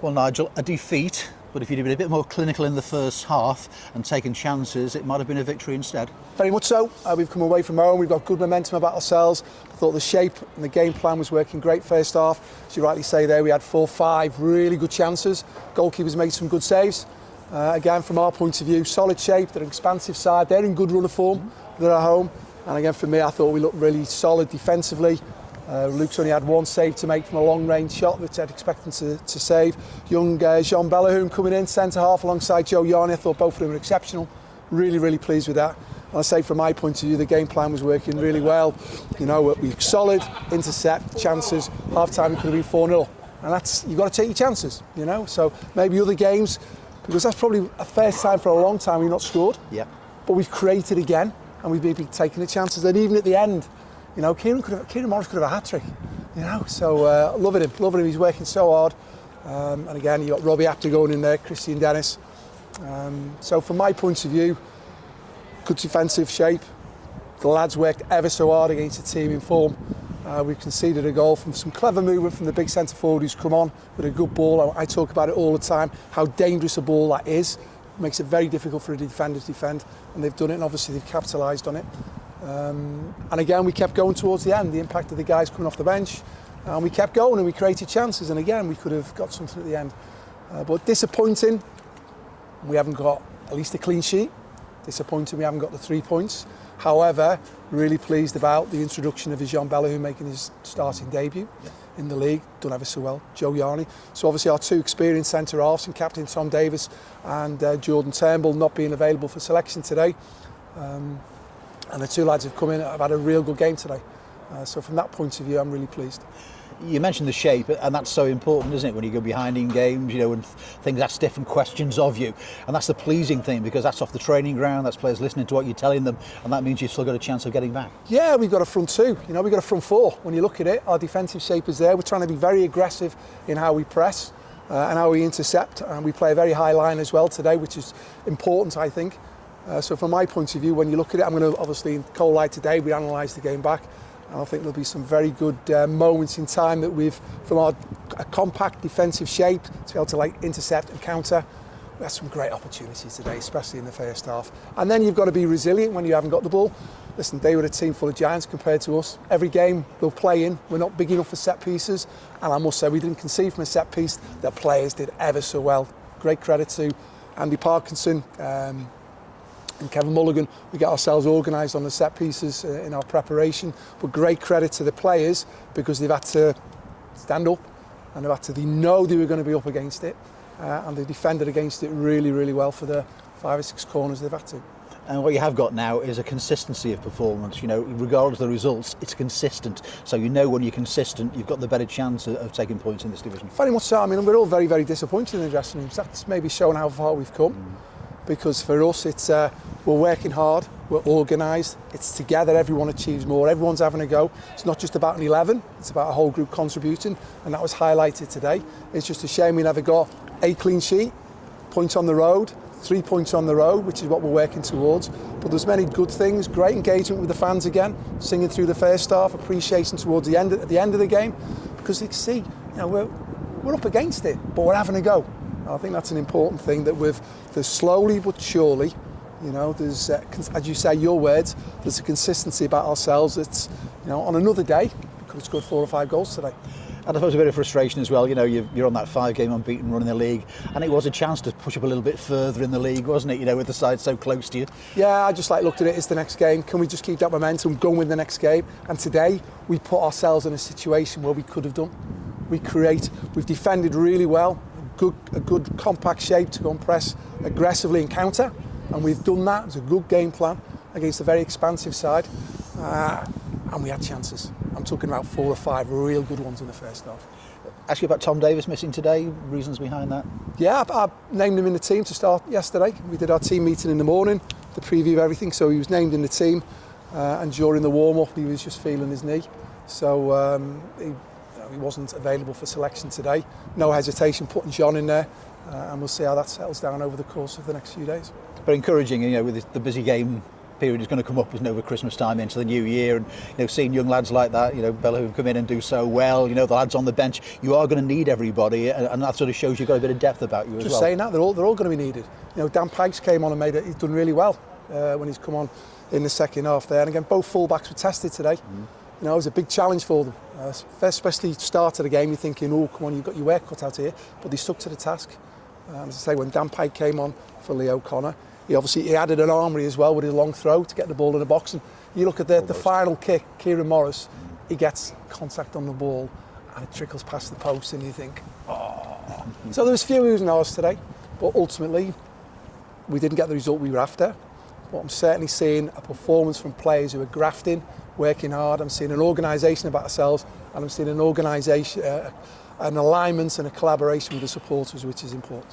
Well, Nigel, a defeat, but if you'd been a bit more clinical in the first half and taken chances, it might have been a victory instead. Very much so. We've come away from home, we've got good momentum about ourselves. I thought the shape and the game plan was working great first half. As you rightly say there, we had 4-5 really good chances. Goalkeepers made some good saves. Again, from our point of view, solid shape, they're an expansive side, they're in good run of form, they're at home. And again, for me, I thought we looked really solid defensively. Luke's only had one save to make from a long-range shot, which I'd expect him to save. Young 𝗬𝗢𝗪𝗣𝗢 coming in, centre-half alongside 𝗬𝗢𝗪𝗘𝗥𝗧. I thought both of them were exceptional. Really pleased with that. And I say from my point of view, the game plan was working really well. You know, we were solid, intercept, chances. Half-time, it could have been 4-0. And that's, you've got to take your chances, you know. So maybe other games, because that's probably a first time for a long time we've not scored. Yeah. But we've created again, and we've been taking the chances. And even at the end, you know, Kieran Morris could have a hat-trick, you know, so loving him, he's working so hard. And again, you've got Robbie Apter going in there, Christian Dennis. So from my point of view, good defensive shape. The lads worked ever so hard against a team in form. We've conceded a goal from some clever movement from the big centre forward who's come on with a good ball. I talk about it all the time, how dangerous a ball that is. It makes it very difficult for a defender to defend, and they've done it, and obviously they've capitalised on it. And again, we kept going towards the end, the impact of the guys coming off the bench, and we kept going and we created chances, and again we could have got something at the end. But disappointing, we haven't got at least a clean sheet. Disappointing we haven't got the 3 points. However, really pleased about the introduction of 𝗬𝗢𝗪𝗣𝗢𝗥 making his starting debut in the league, done ever so well, 𝗬𝗢𝗪𝗧𝗔𝗬. So obviously our two experienced centre-halves and captain Tom Davies and Jordan Turnbull not being available for selection today. And the two lads have come in and have had a real good game today. So from that point of view, I'm really pleased. You mentioned the shape, and that's so important, isn't it, when you go behind in games, you know, and things ask different questions of you. And that's the pleasing thing, because that's off the training ground, that's players listening to what you're telling them, and that means you've still got a chance of getting back. Yeah, we've got a front two, you know, we've got a front four. When you look at it, our defensive shape is there. We're trying to be very aggressive in how we press and how we intercept, and we play a very high line as well today, which is important, I think. So from my point of view, when you look at it, I'm going to, obviously, in cold light today, we analyse the game back. And I think there'll be some very good moments in time that we've, from a compact defensive shape, to be able to like intercept and counter. We had some great opportunities today, especially in the first half. And then you've got to be resilient when you haven't got the ball. Listen, they were a team full of giants compared to us. Every game they'll play in, we're not big enough for set pieces. And I must say, we didn't concede from a set piece. The players did ever so well. Great credit to Andy Parkinson, and Kevin Mulligan. We get ourselves organised on the set pieces in our preparation, but great credit to the players because they've had to stand up and they know they were going to be up against it, and they've defended against it really well for the 5 or 6 corners they've had to. And what you have got now is a consistency of performance. You know, regardless of the results, it's consistent. So you know when you're consistent, you've got the better chance of taking points in this division. Very much so. I mean, we're all very disappointed in the dressing rooms. That's maybe showing how far we've come. Because for us, it's we're working hard, we're organised, it's together, everyone achieves more, everyone's having a go. It's not just about an 11, it's about a whole group contributing, and that was highlighted today. It's just a shame we never got a clean sheet, points on the road, 3 points on the road, which is what we're working towards. But there's many good things, great engagement with the fans again, singing through the first half, appreciation towards the end at the end of the game, because they see, you know, we're up against it, but we're having a go. I think that's an important thing, that there's slowly but surely, you know, there's, as you say, your words, there's a consistency about ourselves. It's, you know, on another day, we could have scored 4 or 5 goals today. And I suppose a bit of frustration as well. You know, you're on that 5-game unbeaten run in the league, and it was a chance to push up a little bit further in the league, wasn't it? You know, with the side so close to you. Yeah, I just looked at it. It's the next game. Can we just keep that momentum, go and win the next game? And today, we put ourselves in a situation where we could have done. We've defended really well. A good compact shape to go and press aggressively and counter, and we've done that. It was a good game plan against a very expansive side, and we had chances. I'm talking about 4 or 5 real good ones in the first half. Ask you about Tom Davies missing today, reasons behind that? Yeah, I named him in the team to start yesterday. We did our team meeting in the morning, the preview of everything, so he was named in the team, and during the warm-up he was just feeling his knee, so he wasn't available for selection today. No hesitation putting John in there, and we'll see how that settles down over the course of the next few days. But encouraging, you know, with the busy game period is going to come up, isn't it, over Christmas time into the new year, and seeing young lads like that, Bella, who come in and do so well, the lads on the bench, you are going to need everybody, and that sort of shows you've got a bit of depth about you as well. Just saying that, they're all going to be needed. 𝗦𝗧𝗔𝗬𝗢 came on and he's done really well when he's come on in the second half there, and again both full-backs were tested today. It was a big challenge for them, especially start of the game. You're thinking, oh come on, you've got your work cut out here, but they stuck to the task. As I say, when 𝗦𝗧𝗢𝗥 came on for Leo Connor, he added an armoury as well with his long throw to get the ball in the box. And you look at the final kick, Kieran Morris, he gets contact on the ball and it trickles past the post, and you think, oh. So there was a few who's and ahs today, but ultimately we didn't get the result we were after. But I'm certainly seeing a performance from players who are grafting, working hard. I'm seeing an organisation about ourselves, and I'm seeing an organisation, an alignment and a collaboration with the supporters, which is important.